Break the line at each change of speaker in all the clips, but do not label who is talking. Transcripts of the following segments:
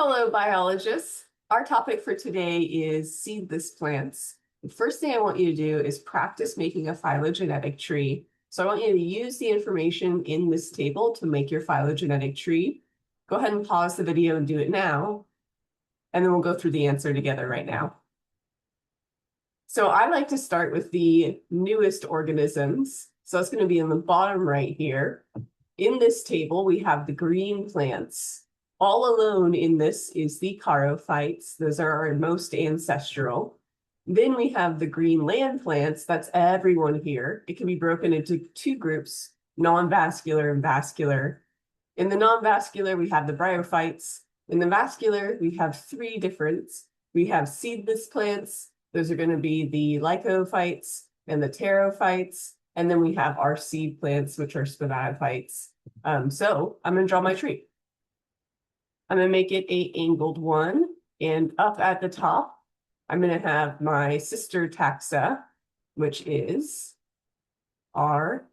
Hello, biologists. Our topic for today is seedless plants. The first thing I want you to do is practice making a phylogenetic tree. So I want you to use the information in this table to make your phylogenetic tree. Go ahead and pause the video and do it now, and then we'll go through the answer together right now. So I like to start with the newest organisms. So it's going to be in the bottom right here. In this table, we have the green plants. All alone in this is the charophytes. Those are our most ancestral. Then we have the green land plants. That's everyone here. It can be broken into two groups, non-vascular and vascular. In the non-vascular, we have the bryophytes. In the vascular, we have three difference. We have seedless plants. Those are going to be the lycophytes and the pterophytes. And then we have our seed plants, which are sponatophytes. So I'm going to draw my tree. I'm going to make it an angled one. And up at the top, I'm going to have my sister taxa, which is our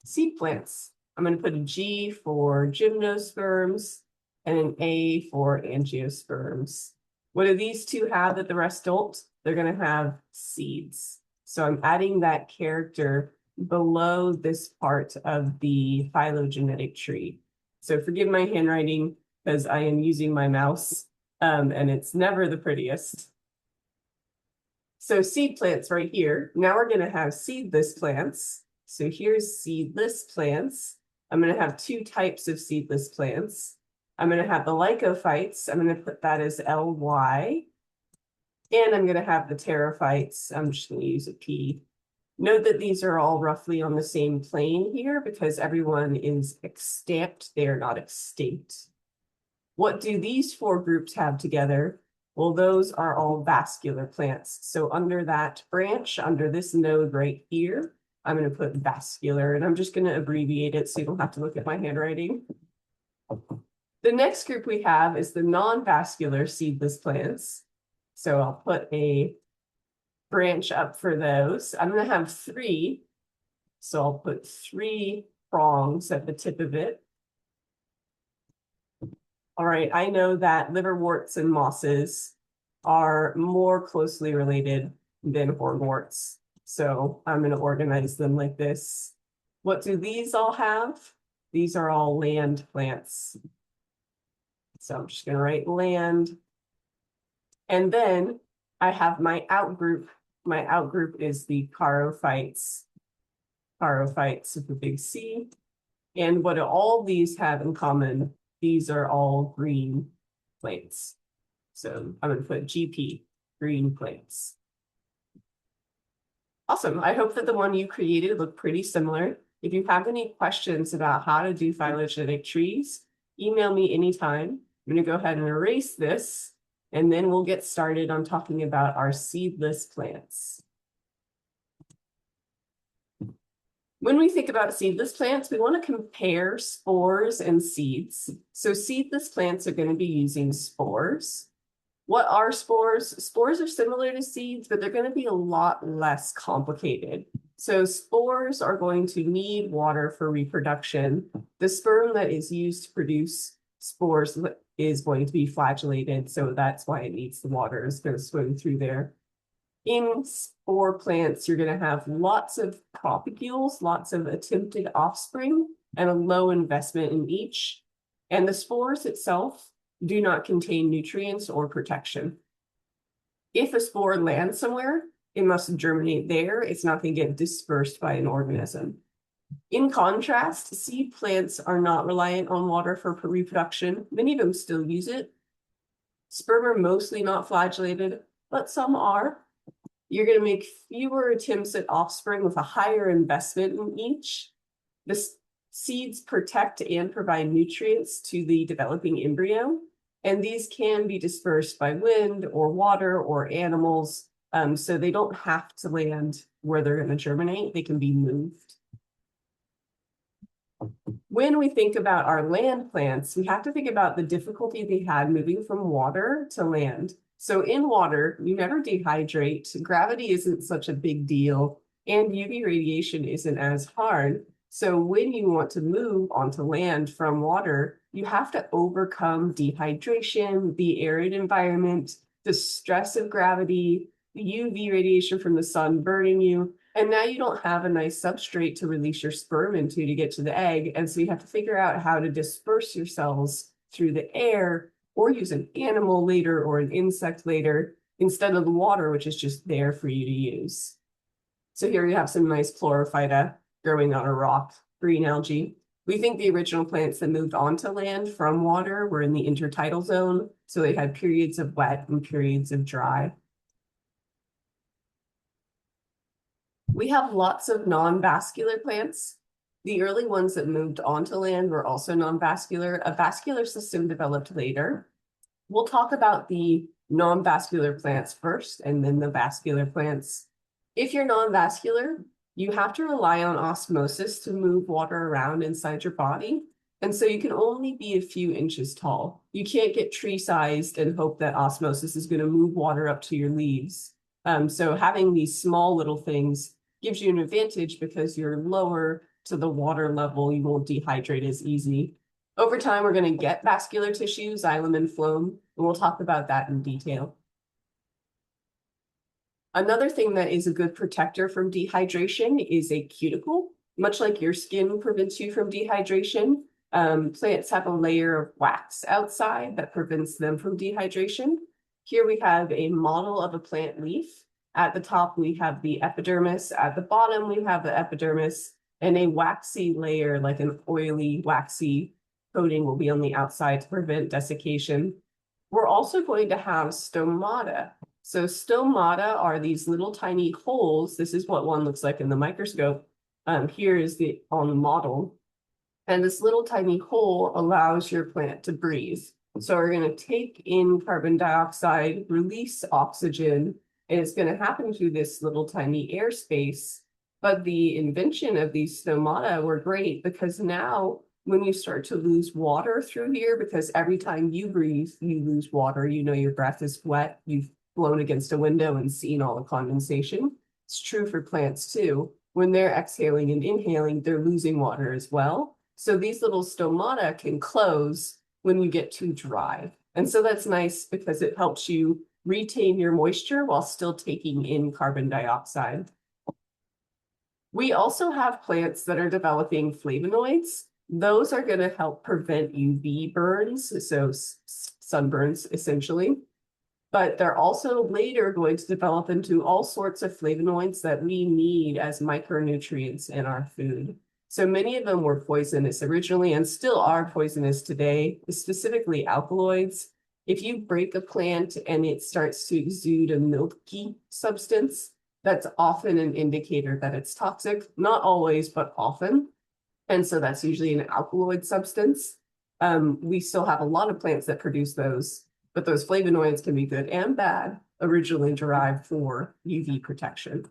seed plants. I'm going to put a G for gymnosperms and an A for angiosperms. What do these two have that the rest don't? They're going to have seeds. So I'm adding that character below this part of the phylogenetic tree. So forgive my handwriting because I am using my mouse and it's never the prettiest. So seed plants right here. Now we're going to have seedless plants. So here's seedless plants. I'm going to have two types of seedless plants. I'm going to have the lycophytes. I'm going to put that as LY. And I'm going to have the pterophytes. I'm just going to use a P. Note that these are all roughly on the same plane here because everyone is extant. They are not extinct. What do these four groups have together? Well, those are all vascular plants. So under that branch, under this node right here, I'm going to put vascular, and I'm just going to abbreviate it so you don't have to look at my handwriting. The next group we have is the non-vascular seedless plants. So I'll put a branch up for those. I'm going to have three. So I'll put three prongs at the tip of it. All right, I know that liverworts and mosses are more closely related than hornworts. So I'm going to organize them like this. What do these all have? These are all land plants. So I'm just going to write land. And then I have my outgroup. My outgroup is the charophytes. Charophytes with a big C. And what do all these have in common? These are all green plants. So I'm going to put GP, green plants. Awesome. I hope that the one you created looked pretty similar. If you have any questions about how to do phylogenetic trees, email me anytime. I'm going to go ahead and erase this, and then we'll get started on talking about our seedless plants. When we think about seedless plants, we want to compare spores and seeds. So seedless plants are going to be using spores. What are spores? Spores are similar to seeds, but they're going to be a lot less complicated. So spores are going to need water for reproduction. The sperm that is used to produce spores is going to be flagellated, so that's why it needs the water. It's going to swim through there. In spore plants, you're going to have lots of propagules, lots of attempted offspring, and a low investment in each. And the spores itself do not contain nutrients or protection. If a spore lands somewhere, it must germinate there. It's not going to get dispersed by an organism. In contrast, seed plants are not reliant on water for reproduction. Many of them still use it. Sperm are mostly not flagellated, but some are. You're going to make fewer attempts at offspring with a higher investment in each. The seeds protect and provide nutrients to the developing embryo, and these can be dispersed by wind or water or animals, so they don't have to land where they're going to germinate. They can be moved. When we think about our land plants, we have to think about the difficulty they had moving from water to land. So in water, you never dehydrate. Gravity isn't such a big deal, and UV radiation isn't as hard. So when you want to move onto land from water, you have to overcome dehydration, the arid environment, the stress of gravity, the UV radiation from the sun burning you. And now you don't have a nice substrate to release your sperm into to get to the egg. And so you have to figure out how to disperse your cells through the air or use an animal later or an insect later instead of the water, which is just there for you to use. So here we have some nice chlorophyta growing on a rock, green algae. We think the original plants that moved onto land from water were in the intertidal zone, so they had periods of wet and periods of dry. We have lots of non-vascular plants. The early ones that moved onto land were also non-vascular. A vascular system developed later. We'll talk about the non-vascular plants first and then the vascular plants. If you're non-vascular, you have to rely on osmosis to move water around inside your body. And so you can only be a few inches tall. You can't get tree-sized and hope that osmosis is going to move water up to your leaves. So having these small little things gives you an advantage because you're lower to the water level. You won't dehydrate as easy. Over time, we're going to get vascular tissue, xylem and phloem, and we'll talk about that in detail. Another thing that is a good protector from dehydration is a cuticle. Much like your skin prevents you from dehydration, plants have a layer of wax outside that prevents them from dehydration. Here we have a model of a plant leaf. At the top, we have the epidermis. At the bottom, we have the epidermis, and a waxy layer, like an oily, waxy coating, will be on the outside to prevent desiccation. We're also going to have stomata. So stomata are these little tiny holes. This is what one looks like in the microscope. Here is the on the model. And this little tiny hole allows your plant to breathe. So we're going to take in carbon dioxide, release oxygen, and it's going to happen through this little tiny airspace. But the invention of these stomata were great because now when you start to lose water through here, because every time you breathe, you lose water, you know your breath is wet, you've blown against a window and seen all the condensation. It's true for plants too. When they're exhaling and inhaling, they're losing water as well. So these little stomata can close when you get too dry. And so that's nice because it helps you retain your moisture while still taking in carbon dioxide. We also have plants that are developing flavonoids. Those are going to help prevent UV burns, so sunburns essentially. But they're also later going to develop into all sorts of flavonoids that we need as micronutrients in our food. So many of them were poisonous originally and still are poisonous today, specifically alkaloids. If you break a plant and it starts to exude a milky substance, that's often an indicator that it's toxic. Not always, but often. And so that's usually an alkaloid substance. We still have a lot of plants that produce those, but those flavonoids can be good and bad, originally derived for UV protection.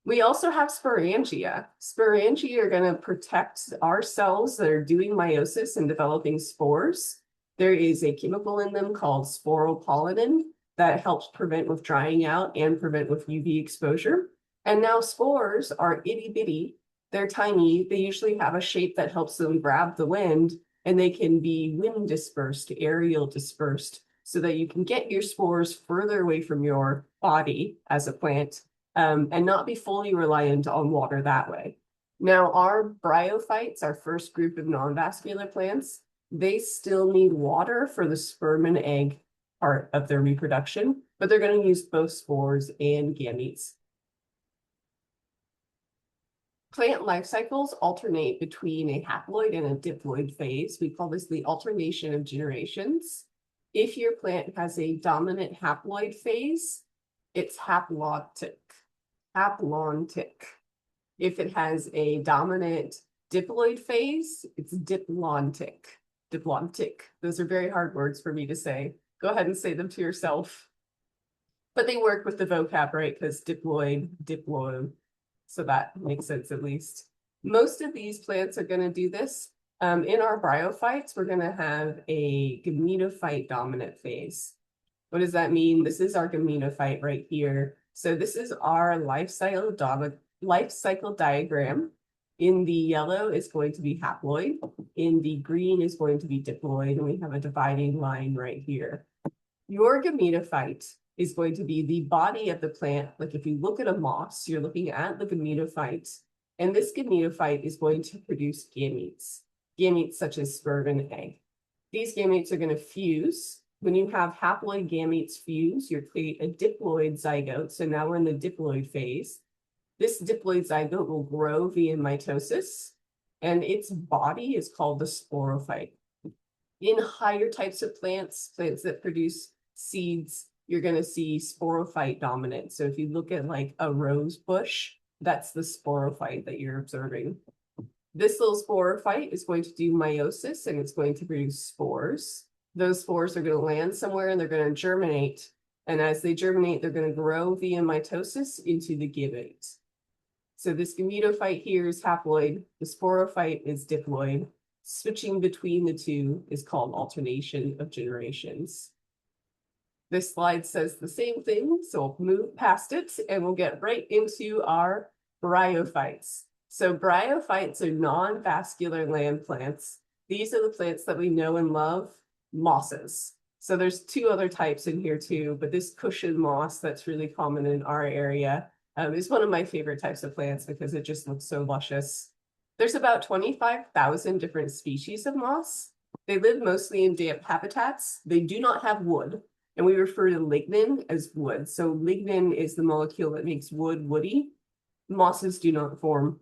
We also have sporangia. Sporangia are going to protect our cells that are doing meiosis and developing spores. There is a chemical in them called sporopollenin that helps prevent with drying out and prevent with UV exposure. And now spores are itty bitty. They're tiny. They usually have a shape that helps them grab the wind, and they can be wind dispersed, aerial dispersed, so that you can get your spores further away from your body as a plant and not be fully reliant on water that way. Now, our bryophytes, our first group of non-vascular plants, they still need water for the sperm and egg part of their reproduction, but they're going to use both spores and gametes. Plant life cycles alternate between a haploid and a diploid phase. We call this the alternation of generations. If your plant has a dominant haploid phase, it's haplontic. Haplontic. If it has a dominant diploid phase, it's diplontic. Diplontic. Those are very hard words for me to say. Go ahead and say them to yourself. But they work with the vocab, right? Because diploid, diploid. So that makes sense at least. Most of these plants are going to do this. In our bryophytes, we're going to have a gametophyte dominant phase. What does that mean? This is our gametophyte right here. So this is our life cycle diagram. In the yellow is going to be haploid. In the green is going to be diploid, and we have a dividing line right here. Your gametophyte is going to be the body of the plant. Like if you look at a moss, you're looking at the gametophyte, and this gametophyte is going to produce gametes such as sperm and egg. These gametes are going to fuse. When you have haploid gametes fuse, you create a diploid zygote. So now we're in the diploid phase. This diploid zygote will grow via mitosis, and its body is called the sporophyte. In higher types of plants that produce seeds, you're going to see sporophyte dominant. So if you look at like a rose bush, that's the sporophyte that you're observing. This little sporophyte is going to do meiosis, and it's going to produce spores. Those spores are going to land somewhere and they're going to germinate. And as they germinate, they're going to grow via mitosis into the gamete. So this gametophyte here is haploid, the sporophyte is diploid. Switching between the two is called alternation of generations. This slide says the same thing, so we'll move past it and we'll get right into our bryophytes. So bryophytes are non-vascular land plants. These are the plants that we know and love, mosses. So there's two other types in here too, but this cushion moss that's really common in our area is one of my favorite types of plants because it just looks so luscious. There's about 25,000 different species of moss. They live mostly in damp habitats. They do not have wood, and we refer to lignin as wood. So lignin is the molecule that makes wood woody. Mosses do not form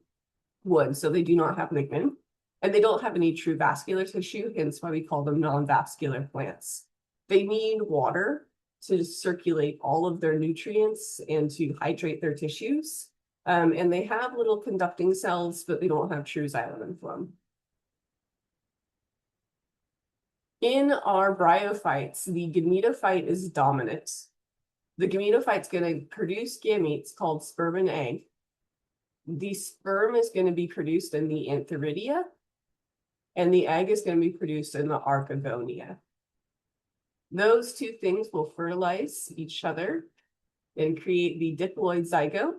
wood, so they do not have lignin, and they don't have any true vascular tissue, hence why we call them non-vascular plants. They need water to circulate all of their nutrients and to hydrate their tissues. And they have little conducting cells, but they don't have true xylem and phloem. In our bryophytes, the gametophyte is dominant. The gametophyte's going to produce gametes called sperm and egg. The sperm is going to be produced in the antheridia, and the egg is going to be produced in the archegonia. Those two things will fertilize each other and create the diploid zygote.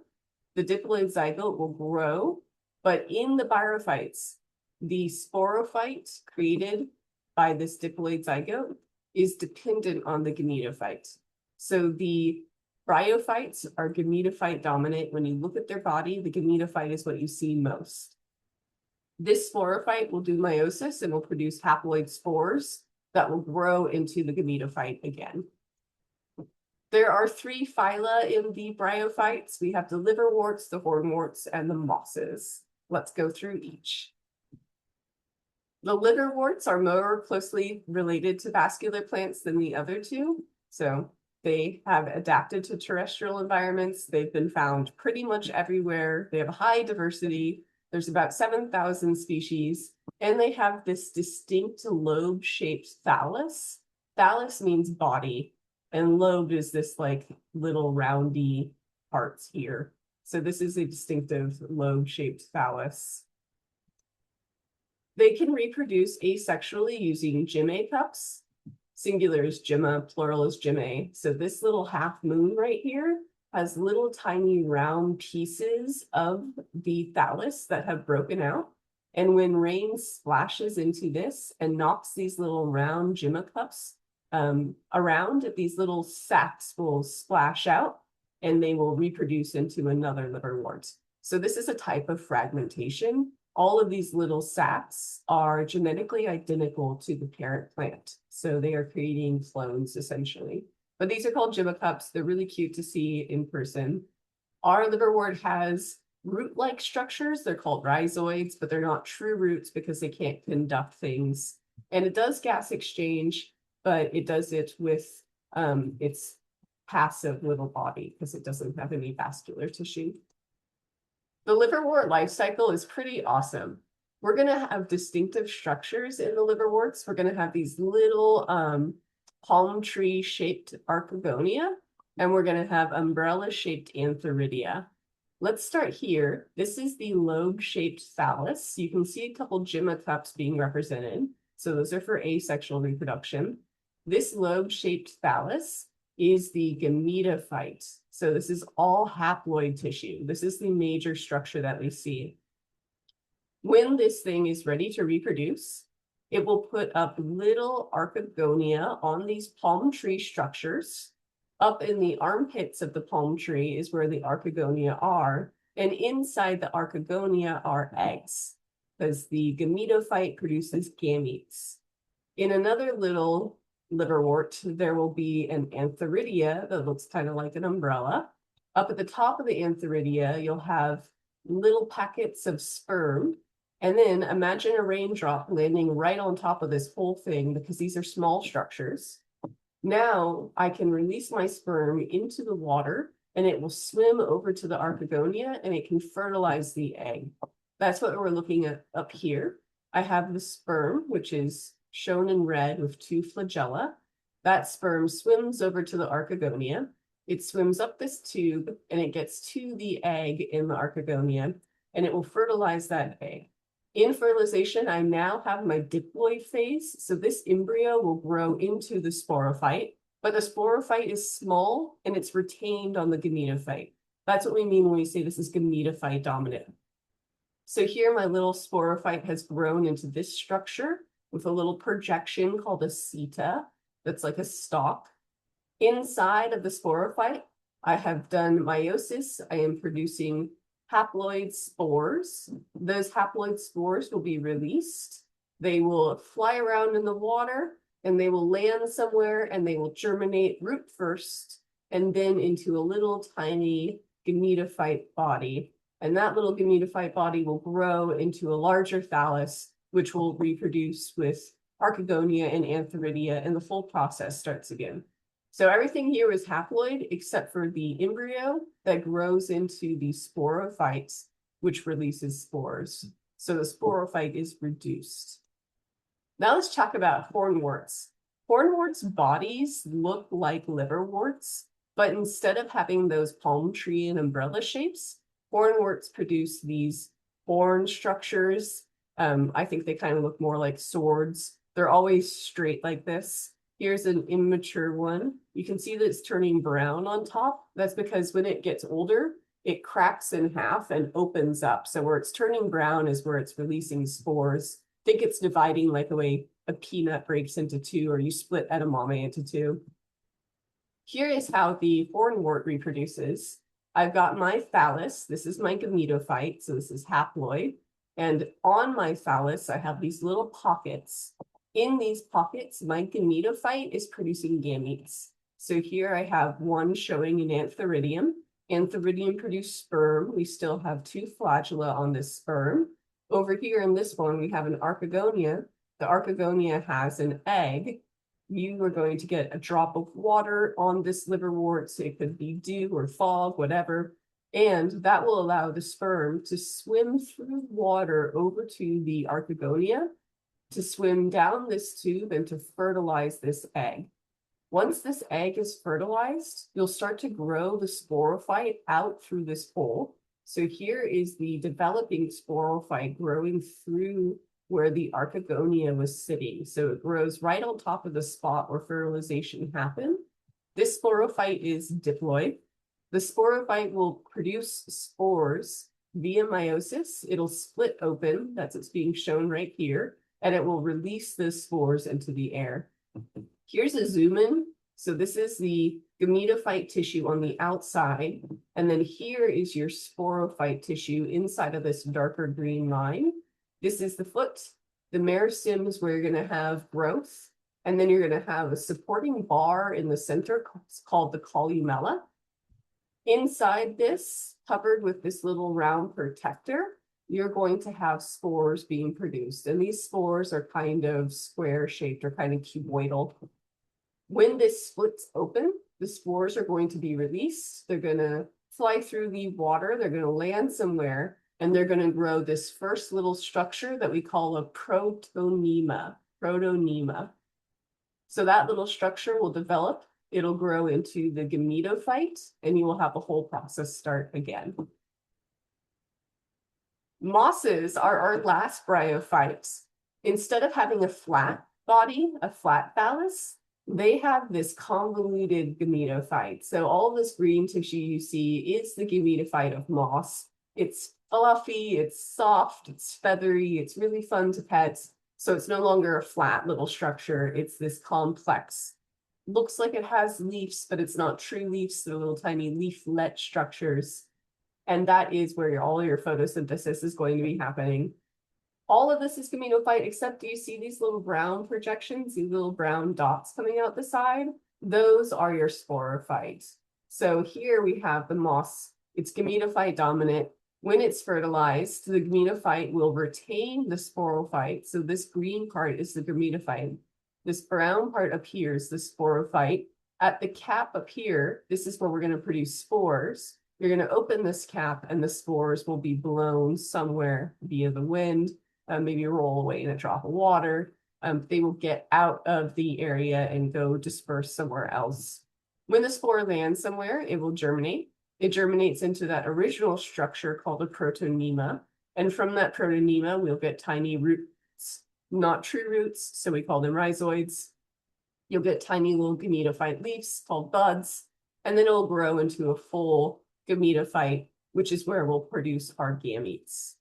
The diploid zygote will grow, but in the bryophytes, the sporophyte created by this diploid zygote is dependent on the gametophyte. So the bryophytes are gametophyte dominant. When you look at their body, the gametophyte is what you see most. This sporophyte will do meiosis and will produce haploid spores that will grow into the gametophyte again. There are three phyla in the bryophytes. We have the liverworts, the hornworts, and the mosses. Let's go through each. The liverworts are more closely related to vascular plants than the other two. So they have adapted to terrestrial environments. They've been found pretty much everywhere. They have a high diversity. There's about 7,000 species, and they have this distinct lobe-shaped thallus. Thallus means body, and lobe is this like little roundy parts here. So this is a distinctive lobe-shaped thallus. They can reproduce asexually using gymme cups. Singular is gemma, plural is gymme. So this little half moon right here has little tiny round pieces of the thallus that have broken out. And when rain splashes into this and knocks these little round gemma cups around, these little sacs will splash out and they will reproduce into another liverwort. So this is a type of fragmentation. All of these little sacs are genetically identical to the parent plant. So they are creating clones essentially. But these are called gemma cups. They're really cute to see in person. Our liverwort has root-like structures. They're called rhizoids, but they're not true roots because they can't conduct things. And it does gas exchange, but it does it with its passive little body because it doesn't have any vascular tissue. The liverwort life cycle is pretty awesome. We're going to have distinctive structures in the liverworts. We're going to have these little palm tree shaped archegonia, and we're going to have umbrella shaped antheridia. Let's start here. This is the lobe shaped thallus. You can see a couple gemma cups being represented. So those are for asexual reproduction. This lobe shaped thallus is the gametophyte. So this is all haploid tissue. This is the major structure that we see. When this thing is ready to reproduce, it will put up little archegonia on these palm tree structures. Up in the armpits of the palm tree is where the archegonia are, and inside the archegonia are eggs, because the gametophyte produces gametes. In another little liverwort, there will be an antheridia that looks kind of like an umbrella. Up at the top of the antheridia, you'll have little packets of sperm. And then imagine a raindrop landing right on top of this whole thing, because these are small structures. Now I can release my sperm into the water and it will swim over to the archegonia and it can fertilize the egg. That's what we're looking at up here. I have the sperm, which is shown in red with two flagella. That sperm swims over to the archegonia. It swims up this tube and it gets to the egg in the archegonia and it will fertilize that egg. In fertilization, I now have my diploid phase. So this embryo will grow into the sporophyte, but the sporophyte is small and it's retained on the gametophyte. That's what we mean when we say this is gametophyte dominant. So here my little sporophyte has grown into this structure with a little projection called a seta that's like a stalk. Inside of the sporophyte, I have done meiosis. I am producing haploid spores. Those haploid spores will be released. They will fly around in the water and they will land somewhere and they will germinate root first and then into a little tiny gametophyte body. And that little gametophyte body will grow into a larger thallus, which will reproduce with archegonia and antheridia, and the full process starts again. So everything here is haploid except for the embryo that grows into the sporophytes, which releases spores. So the sporophyte is reduced. Now let's talk about hornworts. Hornworts' bodies look like liverworts, but instead of having those palm tree and umbrella shapes, hornworts produce these horn structures. I think they kind of look more like swords. They're always straight like this. Here's an immature one. You can see that it's turning brown on top. That's because when it gets older, it cracks in half and opens up. So where it's turning brown is where it's releasing spores. Think it's dividing like the way a peanut breaks into two, or you split edamame into two. Here is how the hornwort reproduces. I've got my phallus. This is my gametophyte, so this is haploid. And on my phallus, I have these little pockets. In these pockets, my gametophyte is producing gametes. So here I have one showing an antheridium. Antheridium produce sperm. We still have two flagella on this sperm. Over here in this one, we have an archegonia. The archegonia has an egg. You are going to get a drop of water on this liverwort, so it could be dew or fog, whatever. And that will allow the sperm to swim through water over to the archegonia, to swim down this tube and to fertilize this egg. Once this egg is fertilized, you'll start to grow the sporophyte out through this hole. So here is the developing sporophyte growing through where the archegonia was sitting. So it grows right on top of the spot where fertilization happened. This sporophyte is diploid. The sporophyte will produce spores via meiosis. It'll split open, that's what's being shown right here, and it will release the spores into the air. Here's a zoom in. So this is the gametophyte tissue on the outside, and then here is your sporophyte tissue inside of this darker green line. This is the foot. The meristem is where you're going to have growth, and then you're going to have a supporting bar in the center called the columella. Inside this, covered with this little round protector, you're going to have spores being produced. And these spores are kind of square shaped or kind of cuboidal. When this splits open, the spores are going to be released. They're going to fly through the water. They're going to land somewhere, and they're going to grow this first little structure that we call a protonema. So that little structure will develop. It'll grow into the gametophyte, and you will have the whole process start again. Mosses are our last bryophytes. Instead of having a flat body, a flat phallus, they have this convoluted gametophyte. So all this green tissue you see is the gametophyte of moss. It's fluffy, it's soft, it's feathery, it's really fun to pet. So it's no longer a flat little structure, it's this complex. Looks like it has leaves, but it's not true leaves, they're little tiny leaflet structures. And that is where all your photosynthesis is going to be happening. All of this is gametophyte, except do you see these little brown projections, these little brown dots coming out the side? Those are your sporophytes. So here we have the moss. It's gametophyte dominant. When it's fertilized, the gametophyte will retain the sporophyte. So this green part is the gametophyte. This brown part up here is the sporophyte. At the cap up here, this is where we're going to produce spores. You're going to open this cap and the spores will be blown somewhere via the wind. Maybe roll away in a drop of water. They will get out of the area and go disperse somewhere else. When the spore lands somewhere, it will germinate. It germinates into that original structure called a protonema. And from that protonema, we'll get tiny roots, not true roots, so we call them rhizoids. You'll get tiny little gametophyte leaves called buds, and then it'll grow into a full gametophyte, which is where we'll produce our gametes.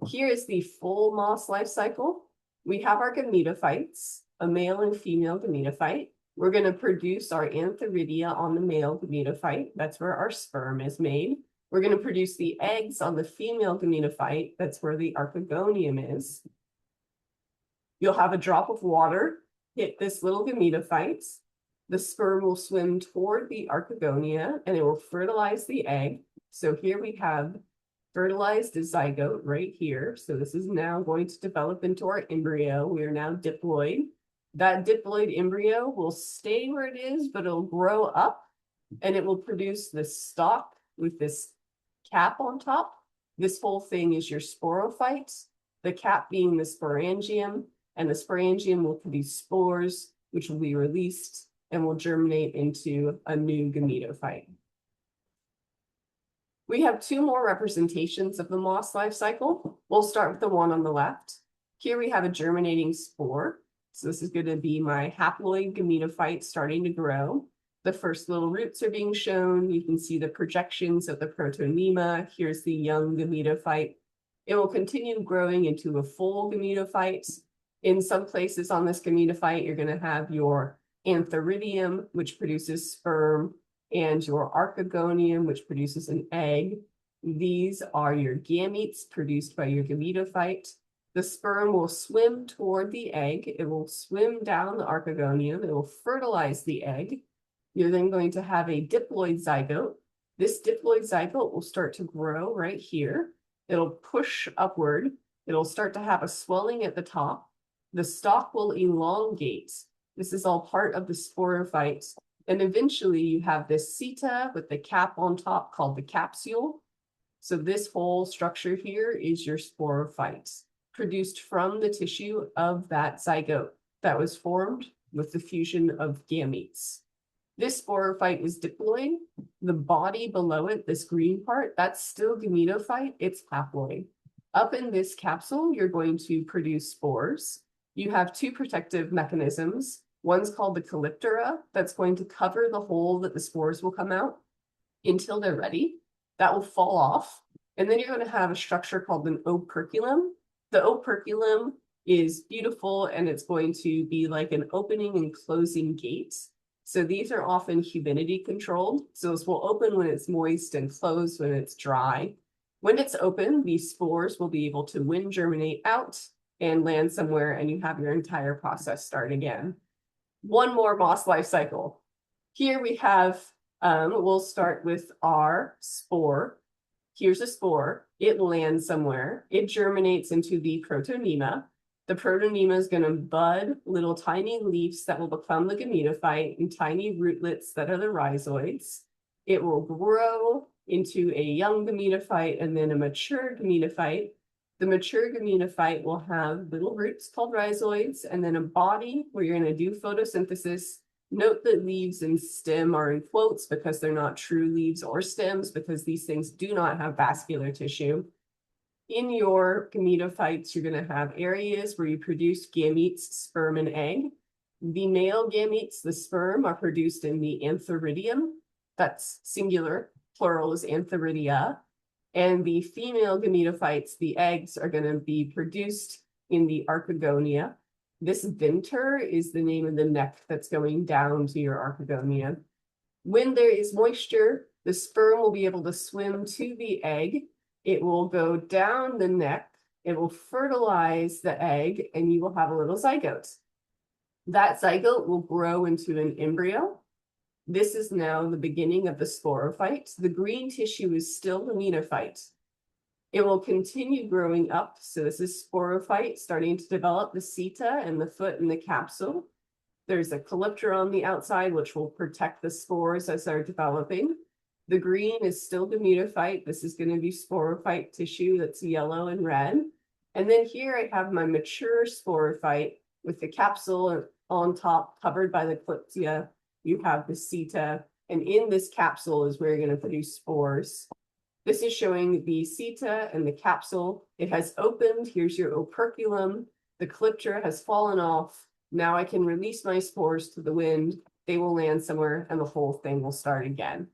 Here is the full moss life cycle. We have our gametophytes, a male and female gametophyte. We're going to produce our antheridia on the male gametophyte. That's where our sperm is made. We're going to produce the eggs on the female gametophyte. That's where the archegonium is. You'll have a drop of water hit this little gametophyte. The sperm will swim toward the archegonia and it will fertilize the egg. So here we have fertilized zygote right here. So this is now going to develop into our embryo. We are now diploid. That diploid embryo will stay where it is, but it'll grow up and it will produce this stalk with this cap on top. This whole thing is your sporophyte, the cap being the sporangium, and the sporangium will produce spores, which will be released and will germinate into a new gametophyte. We have two more representations of the moss life cycle. We'll start with the one on the left. Here we have a germinating spore. So this is going to be my haploid gametophyte starting to grow. The first little roots are being shown. You can see the projections of the protonema. Here's the young gametophyte. It will continue growing into a full gametophyte. In some places on this gametophyte, you're going to have your antheridium, which produces sperm, and your archegonium, which produces an egg. These are your gametes produced by your gametophyte. The sperm will swim toward the egg. It will swim down the archegonium. It will fertilize the egg. You're then going to have a diploid zygote. This diploid zygote will start to grow right here. It'll push upward. It'll start to have a swelling at the top. The stalk will elongate. This is all part of the sporophyte. And eventually you have this seta with the cap on top called the capsule. So this whole structure here is your sporophyte, produced from the tissue of that zygote that was formed with the fusion of gametes. This sporophyte is diploid. The body below it, this green part, that's still gametophyte, it's haploid. Up in this capsule, you're going to produce spores. You have two protective mechanisms. One's called the calyptera, that's going to cover the hole that the spores will come out until they're ready. That will fall off. And then you're going to have a structure called an operculum. The operculum is beautiful and it's going to be like an opening and closing gate. So these are often humidity controlled. So this will open when it's moist and close when it's dry. When it's open, these spores will be able to wind germinate out and land somewhere, and you have your entire process start again. One more moss life cycle. Here we have, we'll start with our spore. Here's a spore. It lands somewhere. It germinates into the protonema. The protonema is going to bud little tiny leaves that will become the gametophyte and tiny rootlets that are the rhizoids. It will grow into a young gametophyte and then a mature gametophyte. The mature gametophyte will have little roots called rhizoids and then a body where you're going to do photosynthesis. Note that leaves and stem are in quotes because they're not true leaves or stems because these things do not have vascular tissue. In your gametophytes, you're going to have areas where you produce gametes, sperm, and egg. The male gametes, the sperm, are produced in the antheridium. That's singular. Plural is antheridia. And the female gametophytes, the eggs, are going to be produced in the archegonia. This venter is the name of the neck that's going down to your archegonia. When there is moisture, the sperm will be able to swim to the egg. It will go down the neck. It will fertilize the egg, and you will have a little zygote. That zygote will grow into an embryo. This is now the beginning of the sporophyte. The green tissue is still the metaphyte. It will continue growing up. So this is sporophyte starting to develop the seta and the foot and the capsule. There's a calyptra on the outside, which will protect the spores as they're developing. The green is still the metaphyte. This is going to be sporophyte tissue that's yellow and red. And then here I have my mature sporophyte with the capsule on top covered by the calyptia. You have the seta, and in this capsule is where you're going to produce spores. This is showing the seta and the capsule. It has opened. Here's your operculum. The calyptra has fallen off. Now I can release my spores to the wind. They will land somewhere, and the whole thing will start again.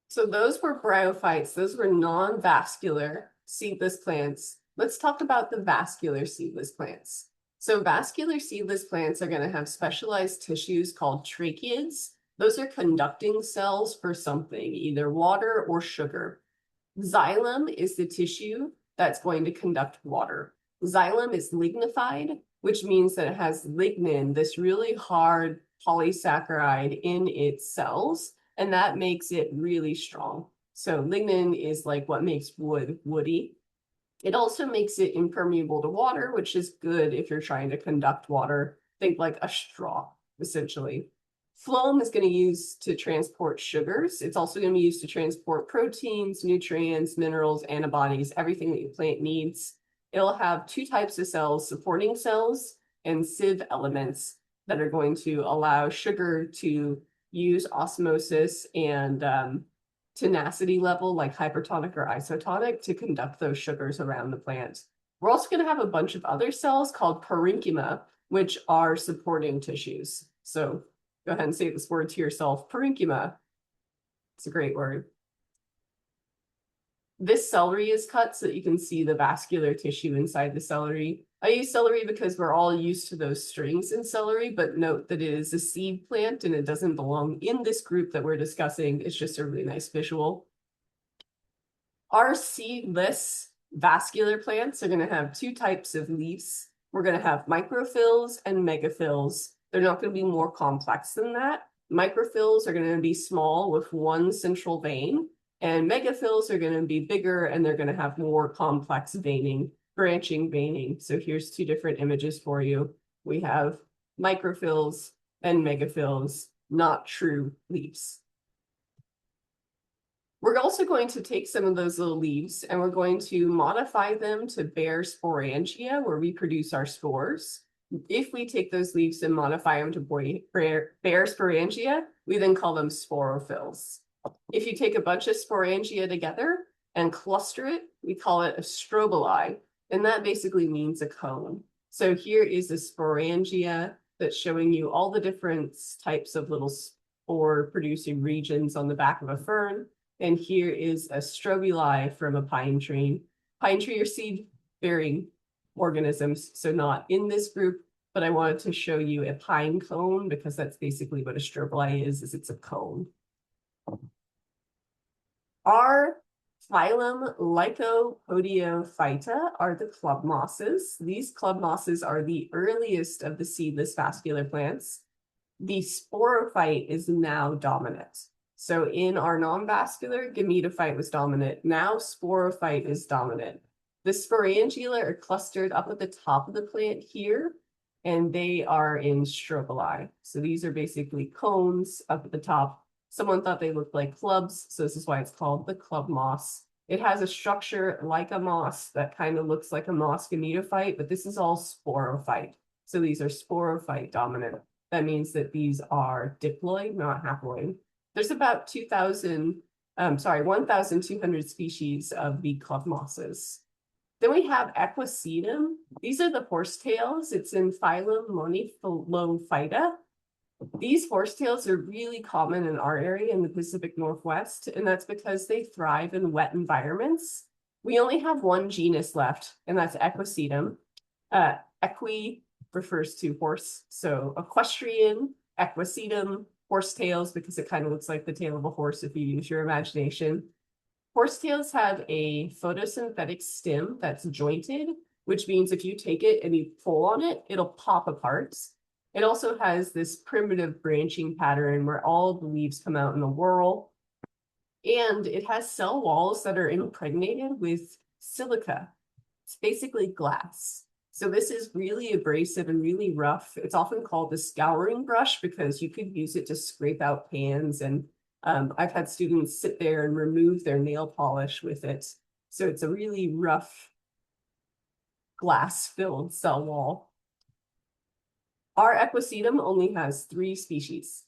So those were bryophytes. Those were non-vascular seedless plants. Let's talk about the vascular seedless plants. So vascular seedless plants are going to have specialized tissues called tracheids. Those are conducting cells for something, either water or sugar. Xylem is the tissue that's going to conduct water. Xylem is lignified, which means that it has lignin, this really hard polysaccharide in its cells, and that makes it really strong. So lignin is like what makes wood woody. It also makes it impermeable to water, which is good if you're trying to conduct water. Think like a straw, essentially. Phloem is going to use to transport sugars. It's also going to be used to transport proteins, nutrients, minerals, antibodies, everything that your plant needs. It'll have two types of cells, supporting cells and sieve elements that are going to allow sugar to use osmosis and tenacity level, like hypertonic or isotonic, to conduct those sugars around the plant. We're also going to have a bunch of other cells called parenchyma, which are supporting tissues. So go ahead and say this word to yourself, parenchyma. It's a great word. This celery is cut so that you can see the vascular tissue inside the celery. I use celery because we're all used to those strings in celery, but note that it is a seed plant and it doesn't belong in this group that we're discussing. It's just a really nice visual. Our seedless vascular plants are going to have two types of leaves. We're going to have microphylls and megaphylls. They're not going to be more complex than that. Microphylls are going to be small with one central vein, and megaphylls are going to be bigger and they're going to have more complex veining, branching veining. So here's two different images for you. We have microphylls and megaphylls, not true leaves. We're also going to take some of those little leaves and we're going to modify them to bear sporangia, where we produce our spores. If we take those leaves and modify them to bear sporangia, we then call them sporophylls. If you take a bunch of sporangia together and cluster it, we call it a strobili, and that basically means a cone. So here is a sporangia that's showing you all the different types of little spore-producing regions on the back of a fern. And here is a strobili from a pine tree. Pine tree are seed-bearing organisms, so not in this group, but I wanted to show you a pine cone because that's basically what a strobili is it's a cone. Our phylum Lycopodiophyta are the club mosses. These club mosses are the earliest of the seedless vascular plants. The sporophyte is now dominant. So in our non-vascular, gametophyte was dominant. Now sporophyte is dominant. The sporangula are clustered up at the top of the plant here, and they are in strobili. So these are basically cones up at the top. Someone thought they looked like clubs, so this is why it's called the club moss. It has a structure like a moss that kind of looks like a moss gametophyte, but this is all sporophyte. So these are sporophyte dominant. That means that these are diploid, not haploid. There's about 1,200 species of the club mosses. Then we have Equisetum. These are the horsetails. It's in phylum Monophyllophyta. These horsetails are really common in our area in the Pacific Northwest, and that's because they thrive in wet environments. We only have one genus left, and that's Equisetum. Equi refers to horse, so equestrian, Equisetum, horsetails, because it kind of looks like the tail of a horse if you use your imagination. Horsetails have a photosynthetic stem that's jointed, which means if you take it and you pull on it, it'll pop apart. It also has this primitive branching pattern where all the leaves come out in a whorl. And it has cell walls that are impregnated with silica. It's basically glass. So this is really abrasive and really rough. It's often called the scouring brush because you could use it to scrape out pans. And I've had students sit there and remove their nail polish with it. So it's a really rough glass-filled cell wall. Our Equisetum only has 3 species.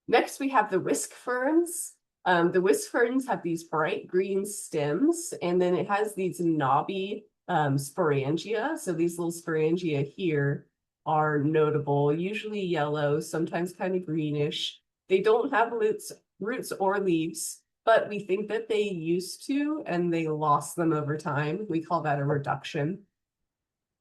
Next, we have the whisk ferns. The whisk ferns have these bright green stems, and then it has these knobby sporangia. So these little sporangia here are notable, usually yellow, sometimes kind of greenish. They don't have roots or leaves, but we think that they used to, and they lost them over time. We call that a reduction.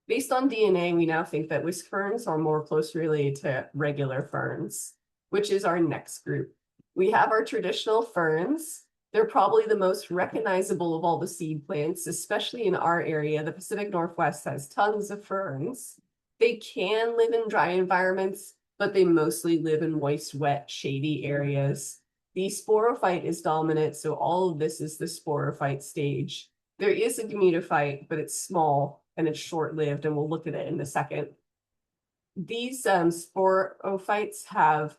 Based on DNA, we now think that whisk ferns are more closely related to regular ferns, which is our next group. We have our traditional ferns. They're probably the most recognizable of all the seed plants, especially in our area. The Pacific Northwest has tons of ferns. They can live in dry environments, but they mostly live in moist, wet, shady areas. The sporophyte is dominant, so all of this is the sporophyte stage. There is a gametophyte, but it's small and it's short-lived, and we'll look at it in a second. These sporophytes have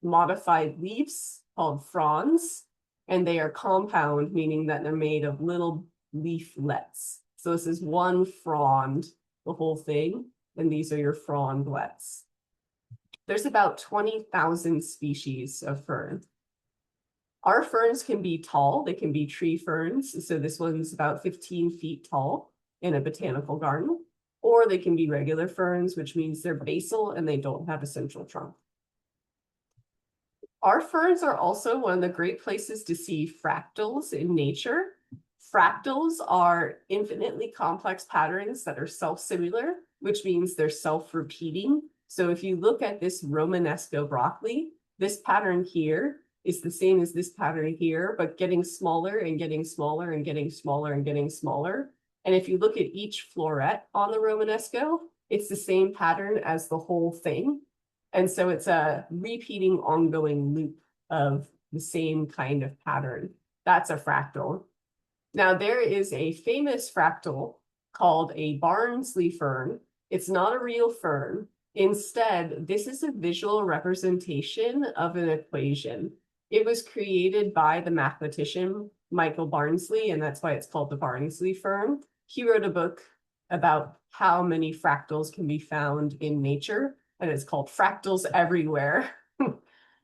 modified leaves called fronds, and they are compound, meaning that they're made of little leaflets. So this is one frond, the whole thing, and these are your frondlets. There's about 20,000 species of fern. Our ferns can be tall, they can be tree ferns. So this one's about 15 feet tall in a botanical garden, or they can be regular ferns, which means they're basal and they don't have a central trunk. Our ferns are also one of the great places to see fractals in nature. Fractals are infinitely complex patterns that are self-similar, which means they're self-repeating. So if you look at this Romanesco broccoli, this pattern here is the same as this pattern here, but getting smaller and getting smaller and getting smaller and getting smaller. And if you look at each floret on the Romanesco, it's the same pattern as the whole thing. And so it's a repeating ongoing loop of the same kind of pattern. That's a fractal. Now there is a famous fractal called a Barnsley fern. It's not a real fern. Instead, this is a visual representation of an equation. It was created by the mathematician Michael Barnsley, and that's why it's called the Barnsley fern. He wrote a book about how many fractals can be found in nature, and it's called Fractals Everywhere.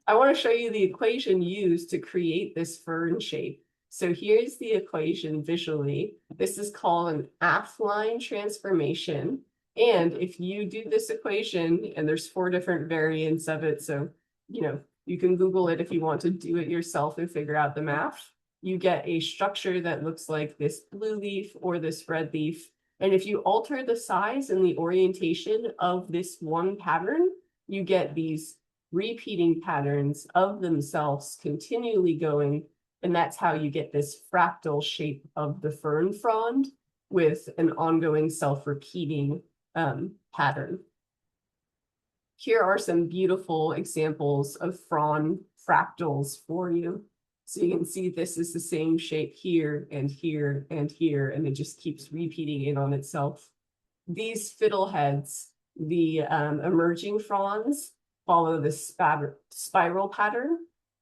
I want to show you the equation used to create this fern shape. So here's the equation visually. This is called an affine transformation. And if you do this equation, and there's 4 different variants of it, so you can Google it if you want to do it yourself and figure out the math. You get a structure that looks like this blue leaf or this red leaf. And if you alter the size and the orientation of this one pattern, you get these repeating patterns of themselves continually going. And that's how you get this fractal shape of the fern frond with an ongoing self-repeating pattern. Here are some beautiful examples of frond fractals for you. So you can see this is the same shape here and here and here, and it just keeps repeating it on itself. These fiddleheads, the emerging fronds, follow this spiral pattern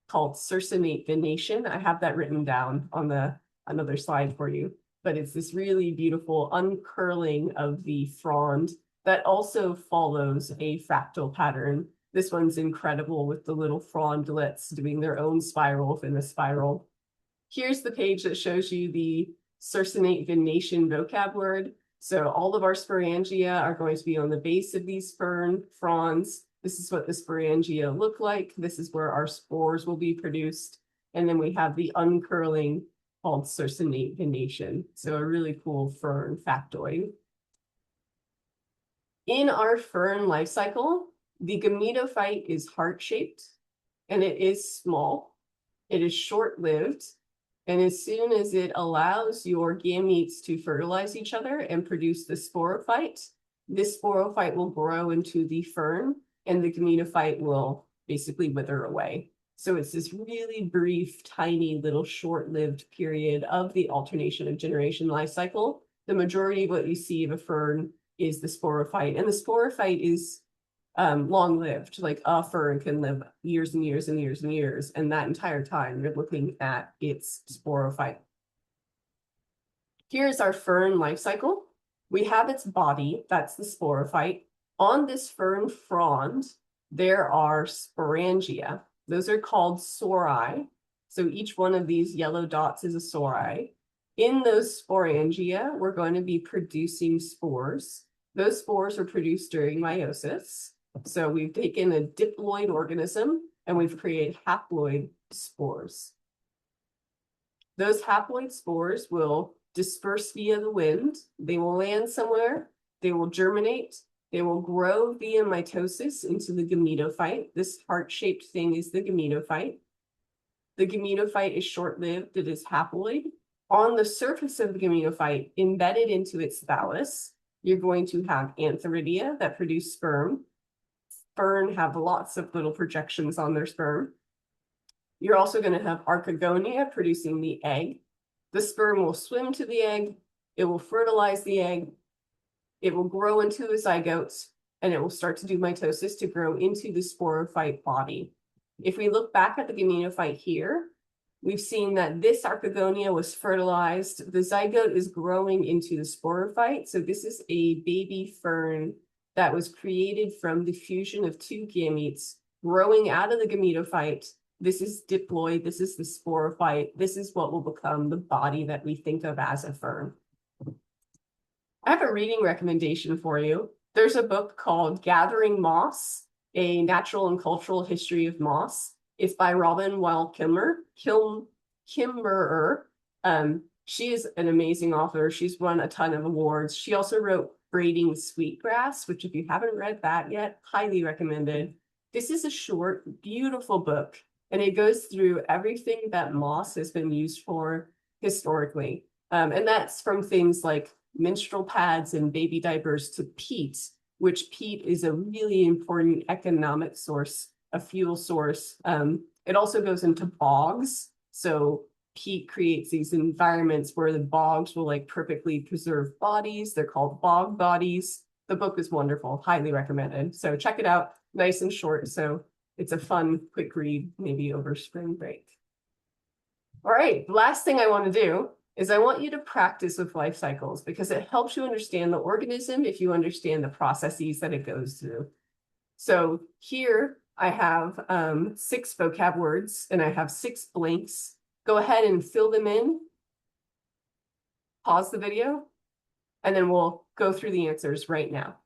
called circinate venation. I have that written down on another slide for you, but it's this really beautiful uncurling of the frond that also follows a fractal pattern. This one's incredible with the little frondlets doing their own spiral within a spiral. Here's the page that shows you the circinate venation vocab word. So all of our sporangia are going to be on the base of these fern fronds. This is what the sporangia look like. This is where our spores will be produced. And then we have the uncurling called cercination. So a really cool fern factoid. In our fern life cycle, the gametophyte is heart-shaped and it is small. It is short-lived. And as soon as it allows your gametes to fertilize each other and produce the sporophyte, this sporophyte will grow into the fern and the gametophyte will basically wither away. So it's this really brief, tiny, little short-lived period of the alternation of generation life cycle. The majority of what you see of a fern is the sporophyte, and the sporophyte is long-lived. Like a fern can live years and years and years and years, and that entire time you're looking at its sporophyte. Here's our fern life cycle. We have its body, that's the sporophyte. On this fern frond, there are sporangia. Those are called sori. So each one of these yellow dots is a sori. In those sporangia, we're going to be producing spores. Those spores are produced during meiosis. So we've taken a diploid organism and we've created haploid spores. Those haploid spores will disperse via the wind. They will land somewhere. They will germinate. They will grow via mitosis into the gametophyte. This heart-shaped thing is the gametophyte. The gametophyte is short-lived. It is haploid. On the surface of the gametophyte, embedded into its thallus, you're going to have antheridia that produce sperm. Fern have lots of little projections on their sperm. You're also going to have archegonia producing the egg. The sperm will swim to the egg. It will fertilize the egg. It will grow into a zygote, and it will start to do mitosis to grow into the sporophyte body. If we look back at the gametophyte here, we've seen that this archegonia was fertilized. The zygote is growing into the sporophyte. So this is a baby fern that was created from the fusion of two gametes growing out of the gametophyte. This is diploid. This is the sporophyte. This is what will become the body that we think of as a fern. I have a reading recommendation for you. There's a book called Gathering Moss, A Natural and Cultural History of Moss. It's by Robin Weil-Kimmerer. She is an amazing author. She's won a ton of awards. She also wrote Braiding Sweetgrass, which if you haven't read that yet, highly recommended. This is a short, beautiful book, and it goes through everything that moss has been used for historically. And that's from things like menstrual pads and baby diapers to peat, which peat is a really important economic source, a fuel source. It also goes into bogs. So peat creates these environments where the bogs will like perfectly preserve bodies. They're called bog bodies. The book is wonderful, highly recommended. So check it out, nice and short. So it's a fun, quick read, maybe over spring break. All right, the last thing I want to do is I want you to practice with life cycles because it helps you understand the organism if you understand the processes that it goes through. So here I have 6 vocab words and I have 6 blanks. Go ahead and fill them in. Pause the video, and then we'll go through the answers right now.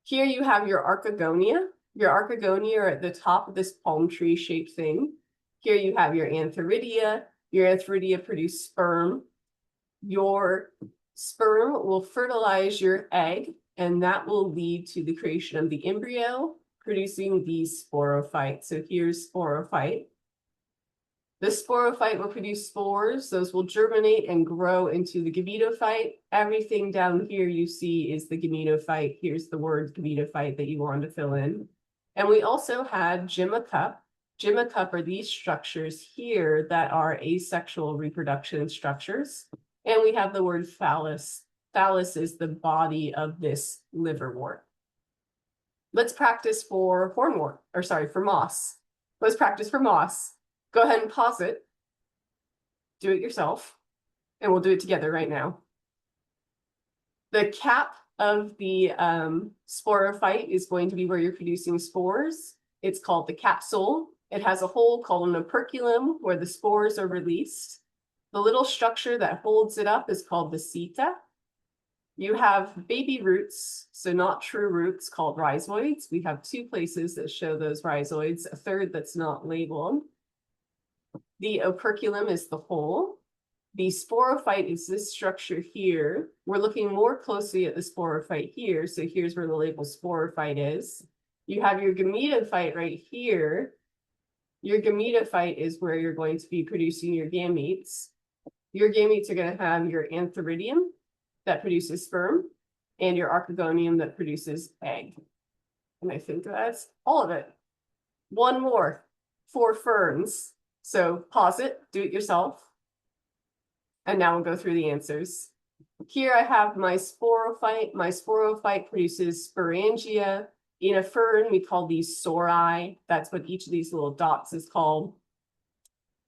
Here you have your archegonia. Your archegonia are at the top of this palm tree shaped thing. Here you have your antheridia. Your antheridia produce sperm. Your sperm will fertilize your egg, and that will lead to the creation of the embryo, producing the sporophyte. So here's sporophyte. The sporophyte will produce spores. Those will germinate and grow into the gametophyte. Everything down here you see is the gametophyte. Here's the word gametophyte that you want to fill in. And we also had gemma-cup. Gemma-cup are these structures here that are asexual reproduction structures. And we have the word phallus. Phallus is the body of this liverwort. Let's practice for hornwort, or sorry, for moss. Let's practice for moss. Go ahead and pause it. Do it yourself. And we'll do it together right now. The cap of the sporophyte is going to be where you're producing spores. It's called the capsule. It has a hole called an operculum where the spores are released. The little structure that holds it up is called the seta. You have baby roots, so not true roots, called rhizoids. We have 2 places that show those rhizoids, a third that's not labeled. The operculum is the whole. The sporophyte is this structure here. We're looking more closely at the sporophyte here, so here's where the label sporophyte is. You have your gametophyte right here. Your gametophyte is where you're going to be producing your gametes. Your gametes are going to have your antheridium that produces sperm and your archegonium that produces egg. And I think that's all of it. One more for ferns. So pause it, do it yourself. And now we'll go through the answers. Here I have my sporophyte. My sporophyte produces sporangia. In a fern, we call these sori. That's what each of these little dots is called.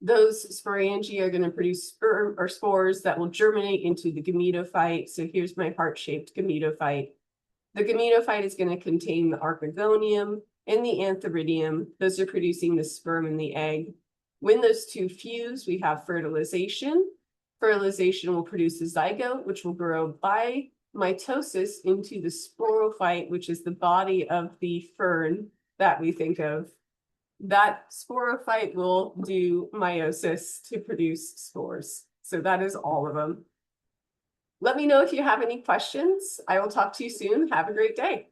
Those sporangia are going to produce sperm or spores that will germinate into the gametophyte. So here's my heart-shaped gametophyte. The gametophyte is going to contain the archegonium and the antheridium. Those are producing the sperm and the egg. When those two fuse, we have fertilization. Fertilization will produce a zygote, which will grow by mitosis into the sporophyte, which is the body of the fern that we think of. That sporophyte will do meiosis to produce spores. So that is all of them. Let me know if you have any questions. I will talk to you soon. Have a great day.